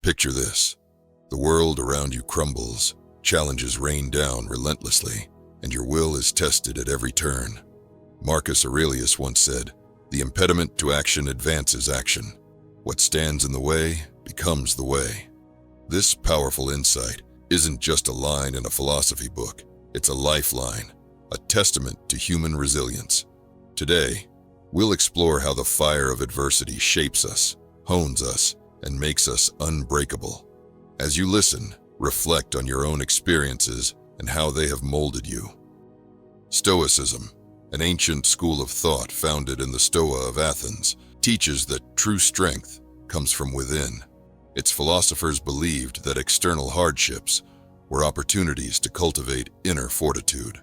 Picture this. The world around you crumbles, challenges rain down relentlessly, and your will is tested at every turn. Marcus Aurelius once said, "The impediment to action advances action. What stands in the way becomes the way." This powerful insight isn't just a line in a philosophy book. It's a lifeline, a testament to human resilience. Today, we'll explore how the fire of adversity shapes us, hones us, and makes us unbreakable. As you listen, reflect on your own experiences and how they have molded you. Stoicism, an ancient school of thought founded in the Stoa of Athens, teaches that true strength comes from within. Its philosophers believed that external hardships were opportunities to cultivate inner fortitude.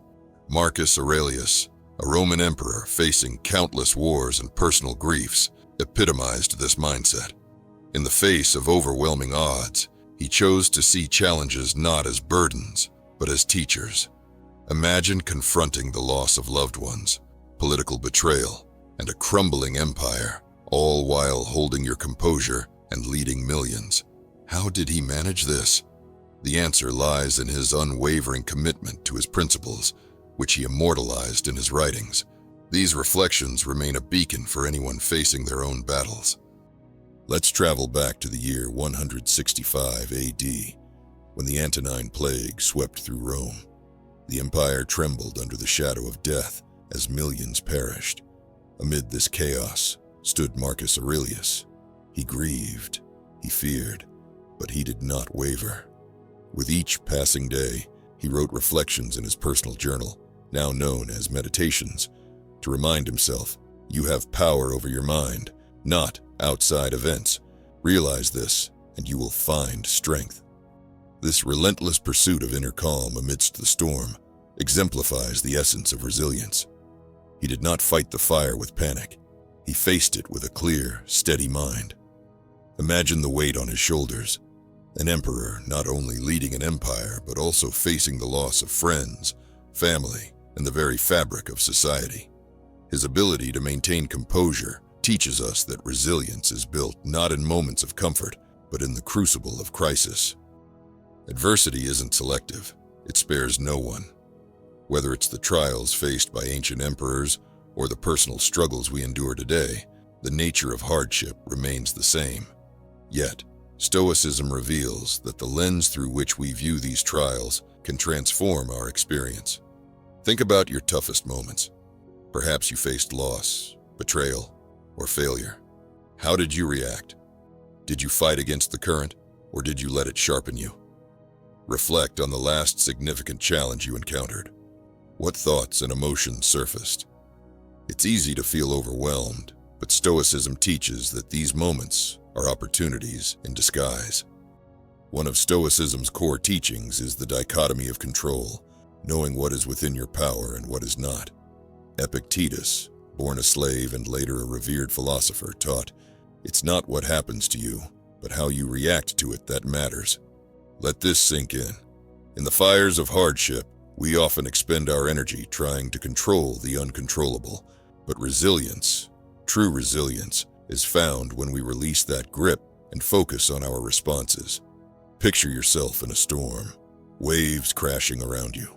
Marcus Aurelius, a Roman emperor facing countless wars and personal griefs, epitomized this mindset. In the face of overwhelming odds, he chose to see challenges not as burdens, but as teachers. Imagine confronting the loss of loved ones, political betrayal, and a crumbling empire, all while holding your composure and leading millions. How did he manage this? The answer lies in his unwavering commitment to his principles, which he immortalized in his writings. These reflections remain a beacon for anyone facing their own battles. Let's travel back to the year 165 AD, when the Antonine Plague swept through Rome. The empire trembled under the shadow of death as millions perished. Amid this chaos stood Marcus Aurelius. He grieved, he feared, but he did not waver. With each passing day, he wrote reflections in his personal journal, now known as Meditations, to remind himself, you have power over your mind, not outside events. Realize this, and you will find strength. This relentless pursuit of inner calm amidst the storm exemplifies the essence of resilience. He did not fight the fire with panic. He faced it with a clear, steady mind. Imagine the weight on his shoulders. An emperor not only leading an empire, but also facing the loss of friends, family, and the very fabric of society. His ability to maintain composure teaches us that resilience is built not in moments of comfort, but in the crucible of crisis. Adversity isn't selective. It spares no one. Whether it's the trials faced by ancient emperors or the personal struggles we endure today, the nature of hardship remains the same. Yet, Stoicism reveals that the lens through which we view these trials can transform our experience. Think about your toughest moments. Perhaps you faced loss, betrayal, or failure. How did you react? Did you fight against the current, or did you let it sharpen you? Reflect on the last significant challenge you encountered. What thoughts and emotions surfaced? It's easy to feel overwhelmed, but Stoicism teaches that these moments are opportunities in disguise. One of Stoicism's core teachings is the dichotomy of control, knowing what is within your power and what is not. Epictetus, born a slave and later a revered philosopher, taught, "It's not what happens to you, but how you react to it that matters." Let this sink in. In the fires of hardship, we often expend our energy trying to control the uncontrollable, but resilience, true resilience, is found when we release that grip and focus on our responses. Picture yourself in a storm, waves crashing around you.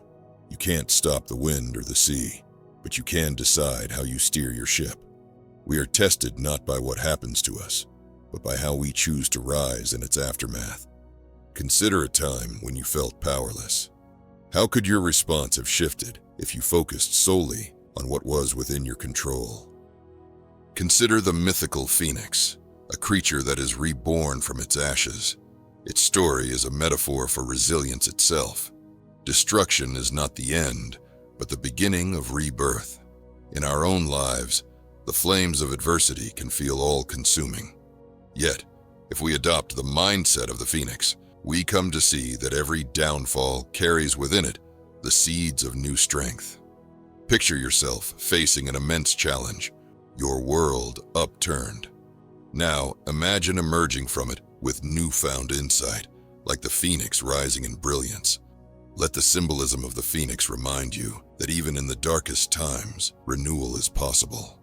You can't stop the wind or the sea, but you can decide how you steer your ship. We are tested not by what happens to us, but by how we choose to rise in its aftermath. Consider a time when you felt powerless. How could your response have shifted if you focused solely on what was within your control? Consider the mythical phoenix, a creature that is reborn from its ashes. Its story is a metaphor for resilience itself. Destruction is not the end, but the beginning of rebirth. In our own lives, the flames of adversity can feel all-consuming. Yet, if we adopt the mindset of the phoenix, we come to see that every downfall carries within it the seeds of new strength. Picture yourself facing an immense challenge, your world upturned. Now, imagine emerging from it with newfound insight, like the phoenix rising in brilliance. Let the symbolism of the phoenix remind you that even in the darkest times, renewal is possible.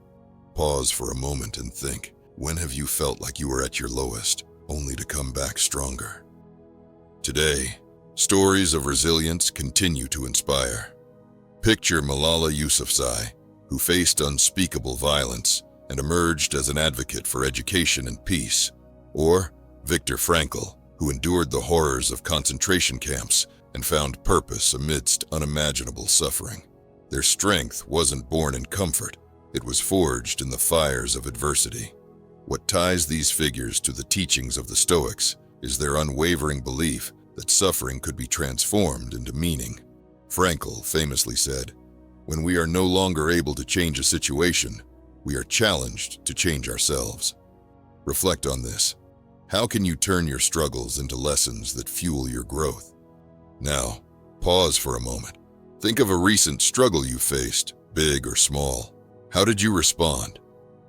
Pause for a moment and think, when have you felt like you were at your lowest? only to come back stronger. Today, stories of resilience continue to inspire. Picture Malala Yousafzai, who faced unspeakable violence and emerged as an advocate for education and peace, or Viktor Frankl, who endured the horrors of concentration camps and found purpose amidst unimaginable suffering. Their strength wasn't born in comfort, it was forged in the fires of adversity. What ties these figures to the teachings of the Stoics is their unwavering belief that suffering could be transformed into meaning. Frankl famously said, "When we are no longer able to change a situation, we are challenged to change ourselves." Reflect on this. How can you turn your struggles into lessons that fuel your growth? Now, pause for a moment. Think of a recent struggle you faced, big or small. How did you respond?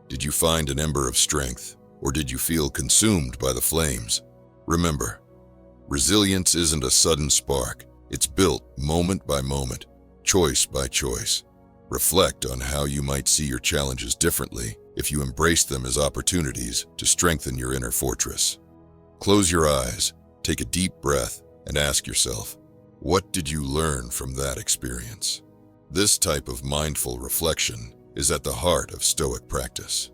Did you find an ember of strength, or did you feel consumed by the flames? Remember, resilience isn't a sudden spark. It's built moment by moment, choice by choice. Reflect on how you might see your challenges differently if you embrace them as opportunities to strengthen your inner fortress. Close your eyes, take a deep breath, and ask yourself, what did you learn from that experience? This type of mindful reflection is at the heart of Stoic practice.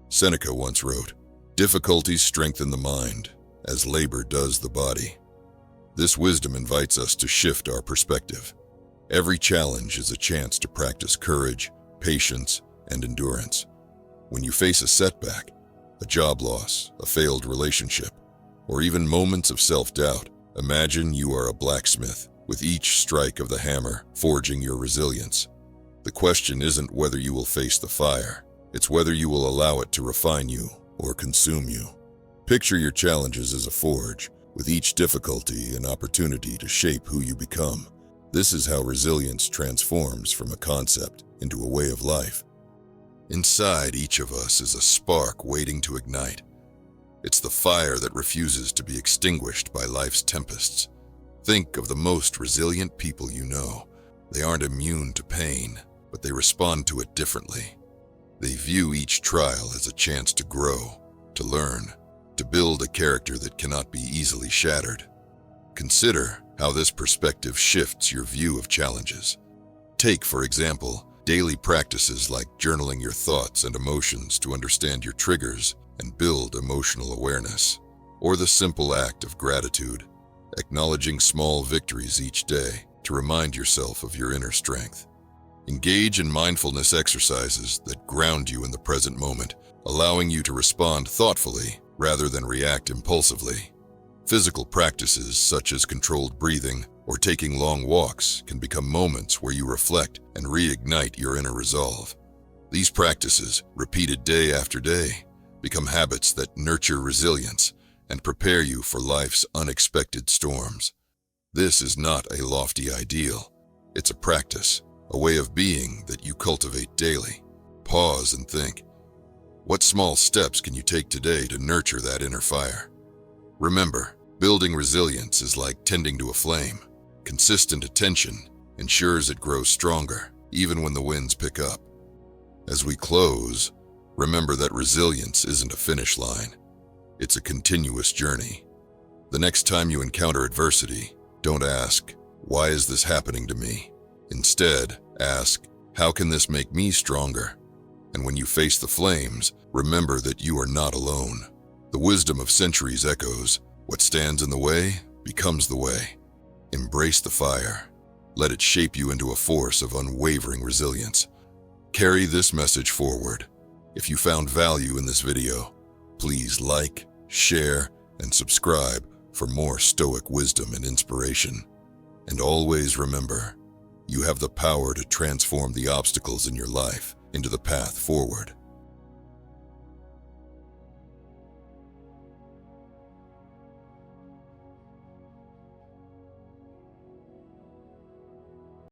Seneca once wrote, "Difficulties strengthen the mind, as labor does the body." This wisdom invites us to shift our perspective. Every challenge is a chance to practice courage, patience, and endurance. When you face a setback, a job loss, a failed relationship, or even moments of self-doubt, imagine you are a blacksmith, with each strike of the hammer forging your resilience. The question isn't whether you will face the fire, it's whether you will allow it to refine you or consume you. Picture your challenges as a forge, with each difficulty an opportunity to shape who you become. This is how resilience transforms from a concept into a way of life. Inside each of us is a spark waiting to ignite. It's the fire that refuses to be extinguished by life's tempests. Think of the most resilient people you know. They aren't immune to pain, but they respond to it differently. They view each trial as a chance to grow, to learn, to build a character that cannot be easily shattered. Consider how this perspective shifts your view of challenges. Take, for example, daily practices like journaling your thoughts and emotions to understand your triggers and build emotional awareness, or the simple act of gratitude, acknowledging small victories each day to remind yourself of your inner strength. Engage in mindfulness exercises that ground you in the present moment, allowing you to respond thoughtfully rather than react impulsively. Physical practices such as controlled breathing or taking long walks can become moments where you reflect and reignite your inner resolve. These practices, repeated day after day, become habits that nurture resilience and prepare you for life's unexpected storms. This is not a lofty ideal. It's a practice, a way of being that you cultivate daily. Pause and think. What small steps can you take today to nurture that inner fire? Remember, building resilience is like tending to a flame. Consistent attention ensures it grows stronger, even when the winds pick up. As we close, remember that resilience isn't a finish line. It's a continuous journey. The next time you encounter adversity, don't ask, "Why is this happening to me?" Instead, ask, "How can this make me stronger?" And when you face the flames, remember that you are not alone. The wisdom of centuries echoes, "What stands in the way becomes the way." Embrace the fire. Let it shape you into a force of unwavering resilience. Carry this message forward. If you found value in this video, please like, share, and subscribe for more Stoic wisdom and inspiration. And always remember, you have the power to transform the obstacles in your life into the path forward.